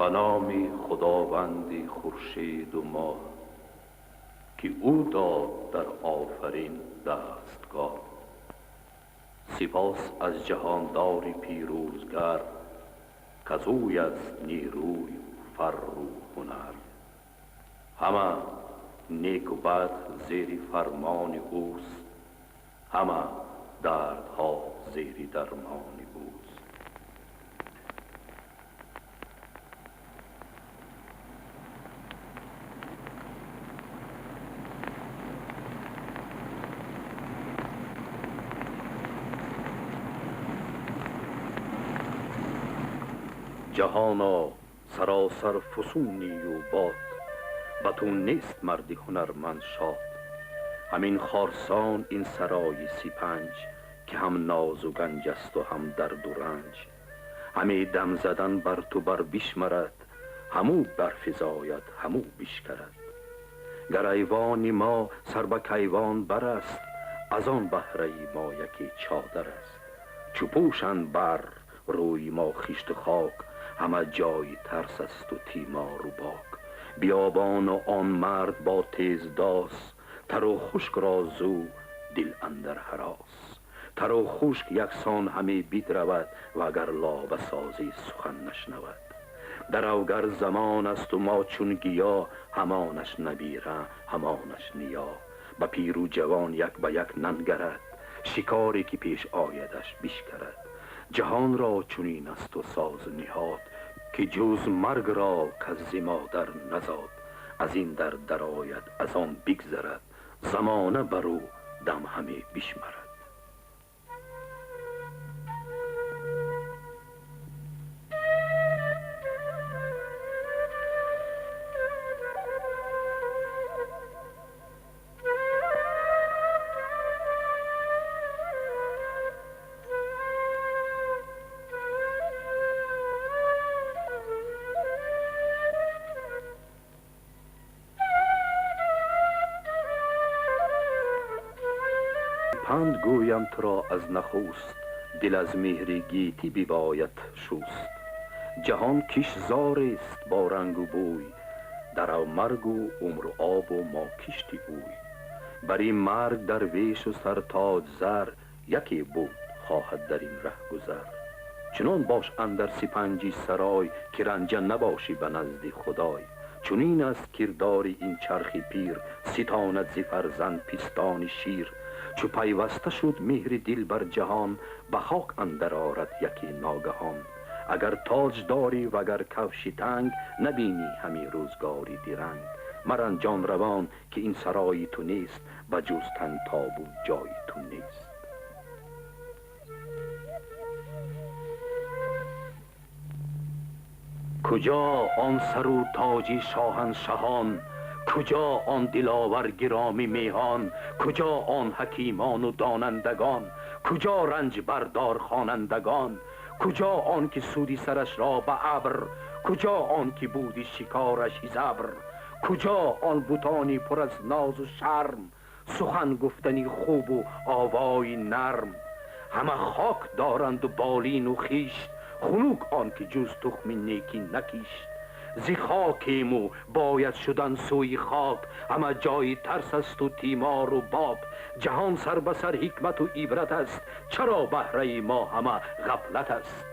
به نام خداوند خورشید و ماه که او داد در آفرین دستگاه. سپاس از جهانداری پیروزگر کز اوی است نیروی فر و هنر. همه نیک و بد زیر فرمان اوست، همه دردها زیر درمان اوست. جهانا سراسر فسونی و باد، به تو نیست مردی هنرمند شاد. همین خارسان این سرای سپنج که هم ناز و گنج است و هم درد و رنج. همی دم زدن بر تو بر بشمرد، همو برفزاید همو بشکرد. گر ایوان ما سر به کیوان برست، از آن بهره ما یکی چادر است. چو پوشند بر روی ما خشت و خاک، همه جای ترس است و تیمار و باک. بیابان و آن مرد با تیز داس، تر و خشک را زو دل اندر هراس. تر و خشک یکسان همی بید رود، و اگر لابه سازی سخن نشنود. در اوگر زمان است و ما چون گیا، همانش نبیره همانش نیا. به پیر و جوان یک به یک ننگرد، شکاری که پیش آیدش بشکرد. جهان را چنین است و ساز نهاد، که جز مرگ را کز مادر نزاد. از این در آید از آن بگذرد، زمانه برو دم همی بشمرد. پند گویم تو را از نخوست، دل از مهر گیتی بباید شست. جهان کش زار است با رنگ و بوی، در او مرگ و عمر و آب و ما کشتی اوی. بر این مرگ درویش و سرتاج زر، یکی بود خواهد در این ره گذر. چنان باش اندر سپنجی سرای، که رنجه نباشی به نزد خدای. چنین است کردار این چرخ پیر، ستاند ز فرزند پستان شیر. چو پیوسته شد مهر دل بر جهان، به خاک اندر آرد یکی ناگهان. اگر تاج داری وگر کفش تنگ، نبینی همی روزگاری درنگ. مرن جان روان که این سرای تو نیست، به جز تن تابو جای تو نیست. کجا آن سر و تاج شاهنشهان، کجا آن دلاور گرامی میهان. کجا آن حکیمان و دانندگان، کجا رنج بردار خوانندگان. کجا آن که سودی سرش را به ابر، کجا آن که بودی شکارش زبر. کجا آن بتانی پر از ناز و شرم، سخن گفتنی خوب و آوای نرم. همه خاک دارند و بالین و خیشت، خنک آن که جز تخم نیکی نکیشت. زی خاکیم و باید شدن سوی خاک، همه جای ترس است و تیمار و باب. جهان سر به سر حکمت و عبرت است، چرا بهره ما همه غفلت است.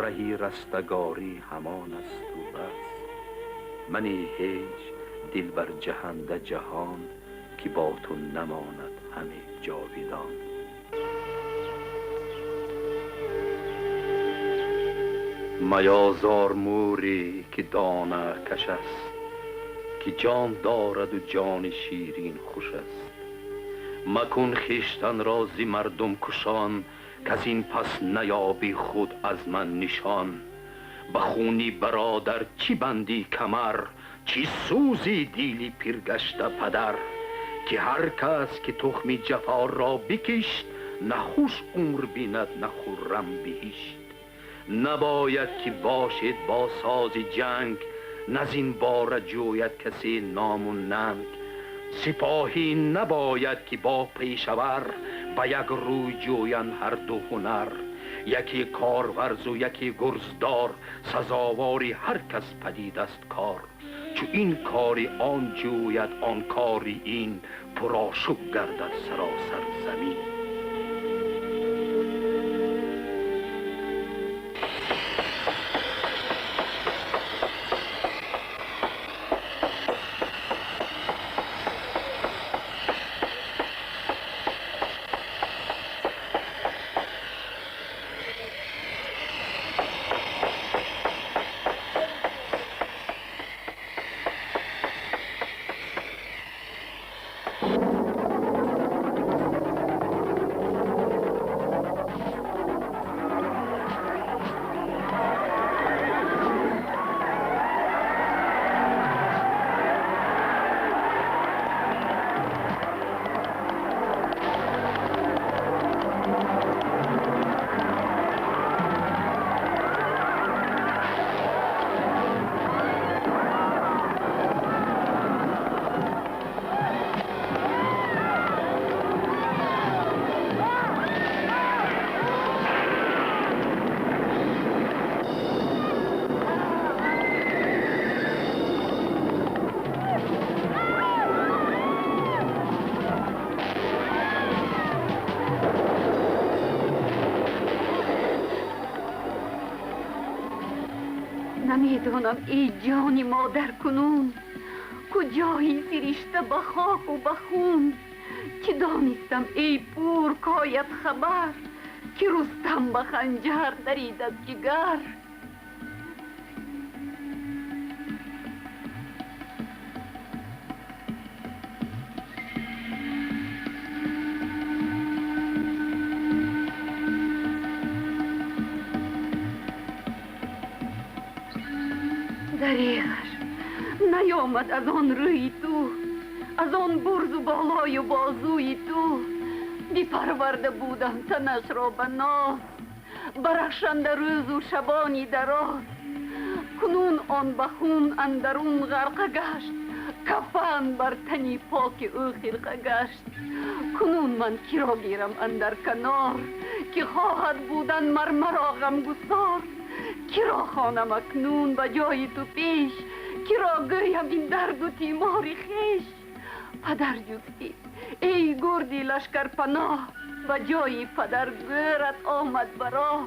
رهی رستگاری همان است و بس. منی هیچ دل بر جهنده جهان، که با تو نماند همه جاویدان. میازار موری که دانه کش است، که جان دارد و جان شیرین خوش است. مکن خویشتن را ز مردم کشان، کز این پس نیابی خود از من نشان. به خونی برادر چی بندی کمر، چی سوزی دیلی پیرگشته پدر. که هر کس که تخم جفا را بکشت، نه خوش عمر بیند نه خرم بهشت. نباید که باشد با ساز جنگ، نه زین باره جوید کسی نام و ننگ. سپاهی نباید که با پیشور، به یک روی جویند هر دو هنر. یکی کارورز و یکی گرزدار، سزاواری هر کس پدید است کار. چو این کاری آن جوید آن کاری این، پرآشوب گردد سراسر زمین. نمیدانم ای جانی مادر کنون، کجایی سرشته به خاک و به خون. که دانستم ای پور کاید خبر، که رستم به خنجر دریدد جگر. دریغش نیامد از آن روی تو، از آن برز و بالای و بازوی تو. بیپرورده بودم تنش را به ناز، برخشنده روز و شبانی دراز. کنون آن به خون اندرون غرقه گشت، کفن بر تنی پاک او خرقه گشت. کنون من کی را گیرم اندر کنار، که خواهد بودن مرا غمگسار. کی را خوانم اکنون به جای تو پیش، کی را گویم این درد و تیمار خویش. پدر جستی ای گردی لشکر پناه، به جای پدر گورت آمد برا.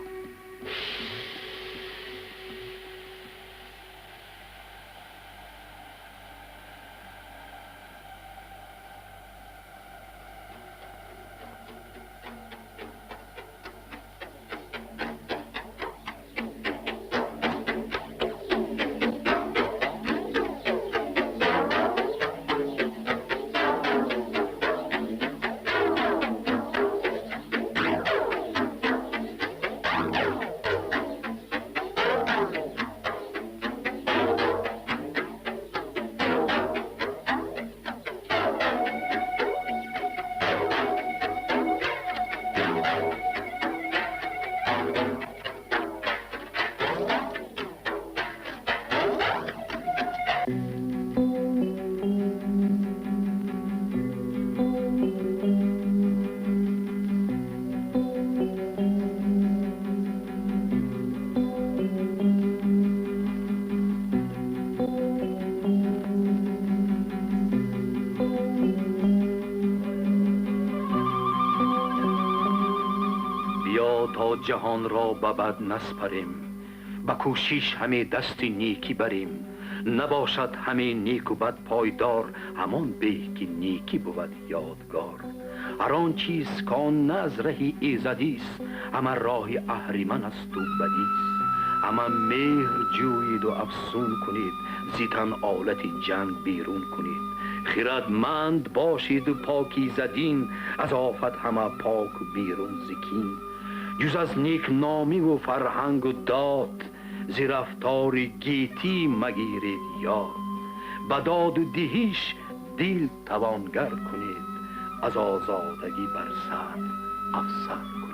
تا جهان را به بد نسپریم، با کوشش همه دست نیکی بریم، نباشد همه نیک و بد پایدار، همان به که نیکی بود یادگار. هر آن چیز کان نه از راه ایزدی است، اما راه اهریمن است و بدی است. اما مهر جویید و افسون کنید، زیتن آلت جنگ بیرون کنید. خردمند باشید و پاکیزه دین، از آفت همه پاک و بیرون ز کین. جز از نیک نامی و فرهنگ و داد، ز رفتار گیتی مگیرید یاد. به داد و دهیش دل توانگر کنید، از آزادگی بر سر افسر کنید.